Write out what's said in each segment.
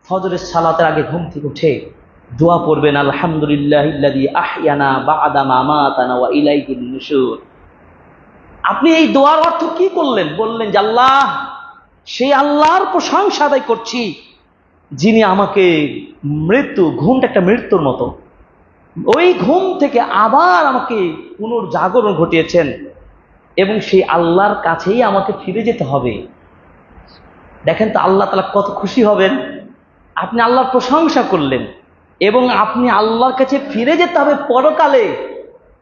ফজরের সালাতের আগে ঘুম থেকে উঠে দোয়া পড়বেন, আলহামদুলিল্লাহিল্লাযী আহইয়ানা বা'দা মা আমাতানা ওয়া ইলাইহিন নুশুর। আপনি এই দোয়ার অর্থ কি করলেন? বললেন যে আল্লাহ, সেই আল্লাহর প্রশংসা আদায় করছি যিনি আমাকে ঘুমটা একটা মৃত্যুর মতো, ওই ঘুম থেকে আবার আমাকে পুনর্জাগরণ ঘটিয়েছেন এবং সেই আল্লাহর কাছেই আমাকে ফিরে যেতে হবে। দেখেন তো আল্লাহ তাআলা কত খুশি হবেন। আপনি আল্লাহর প্রশংসা করলেন এবং আপনি আল্লাহর কাছে ফিরে যেতে হবে পরকালে,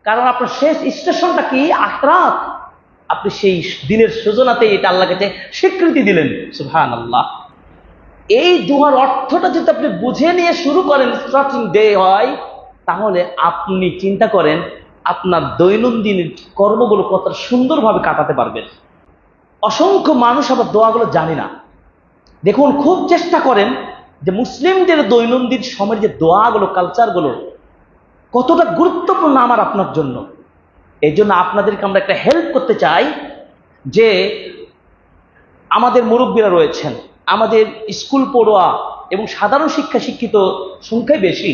কারণ আপনার শেষ স্টেশনটা কি? আখিরাত। আপনি সেই দিনের সূচনাতে এটা আল্লাহর কাছে স্বীকৃতি দিলেন। সুবহানাল্লাহ। এই দোয়ার অর্থটা যদি আপনি বুঝে নিয়ে শুরু করেন, স্টার্টিং ডে হয়, তাহলে আপনি চিন্তা করেন আপনার দৈনন্দিন কর্মগুলো কত সুন্দরভাবে কাটাতে পারবেন। অসংখ্য মানুষ আবার দোয়াগুলো জানে না। দেখুন, খুব চেষ্টা করেন যে মুসলিমদের দৈনন্দিন সময়ের যে দোয়াগুলো, কালচারগুলো কতটা গুরুত্বপূর্ণ আমার আপনার জন্য। এই জন্য আপনাদেরকে আমরা একটা হেল্প করতে চাই যে আমাদের মুরব্বীরা রয়েছেন, আমাদের স্কুল পড়ুয়া এবং সাধারণ শিক্ষা শিক্ষিত সংখ্যাই বেশি।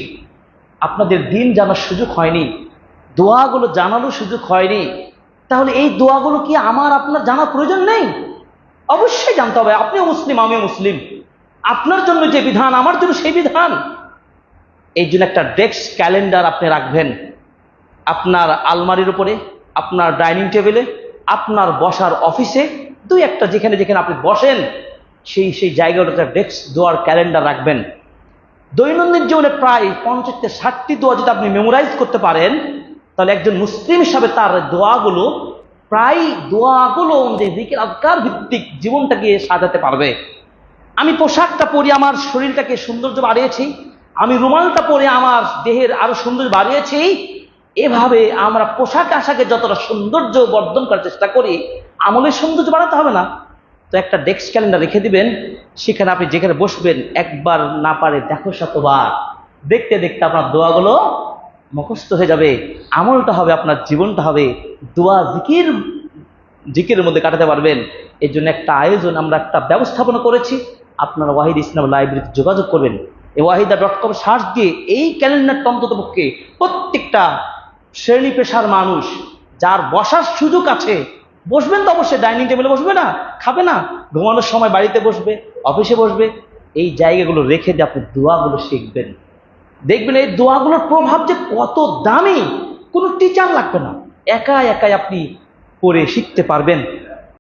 আপনাদের দিন জানার সুযোগ হয়নি, দোয়াগুলো জানানোর সুযোগ হয়নি। তাহলে এই দোয়াগুলো কি আমার আপনার জানার প্রয়োজন নেই? অবশ্যই জানতে হবে। আপনিও মুসলিম, আমিও মুসলিম। আপনার জন্য যে বিধান, আমার জন্য সেই বিধান। এই জন্য একটা ডেস্ক ক্যালেন্ডার আপনি রাখবেন আপনার আলমারির উপরে, আপনার ডাইনিং টেবিলে, আপনার বসার অফিসে, দুই একটা যেখানে যেখানে আপনি বসেন সেই জায়গাটা ডেস্ক দোয়ার ক্যালেন্ডার রাখবেন। দৈনন্দিন জীবনে প্রায় 50 থেকে 60টি দোয়া যদি আপনি মেমোরাইজ করতে পারেন, তাহলে একজন মুসলিম হিসাবে তার দোয়াগুলো অনুযায়ী জিকির আজকার ভিত্তিক জীবনটাকে সাজাতে পারবে। আমি পোশাকটা পরে আমার শরীরটাকে সৌন্দর্য বাড়িয়েছি, আমি রুমালটা পরে আমার দেহের আরো সৌন্দর্য বাড়িয়েছি। এভাবে আমরা পোশাক আশাকে যতটা সৌন্দর্য বর্ধন করার চেষ্টা করি, আমলের সৌন্দর্য বাড়াতে হবে না? তো একটা ডেস্ক ক্যালেন্ডার রেখে দিবেন, সেখানে আপনি যেখানে বসবেন একবার না পারে দেখো শতবার, দেখতে দেখতে আপনার দোয়াগুলো মুখস্থ হয়ে যাবে, আমলটা হবে, আপনার জীবনটা হবে দোয়া জিকিরের মধ্যে কাটাতে পারবেন। এই জন্য একটা আয়োজন, আমরা একটা ব্যবস্থাপনা করেছি। আপনারা ওয়াহিদ ইসলাম লাইব্রেরিতে যোগাযোগ করবেন, এই wahida.com সার্চ দিয়ে এই ক্যালেন্ডারটা অন্তত পক্ষে প্রত্যেকটা শ্রেণী পেশার মানুষ যার বসার সুযোগ আছে, বসবেন তো অবশ্যই, ডাইনিং টেবিলে বসবে না, খাবে না, ঘুমানোর সময় বাড়িতে বসবে, অফিসে বসবে, এই জায়গাগুলো রেখে দিয়ে আপনি দোয়াগুলো শিখবেন। দেখবেন এই দোয়াগুলোর প্রভাব যে কত দামি, কোনো টিচার লাগবে না, একাই আপনি পড়ে শিখতে পারবেন।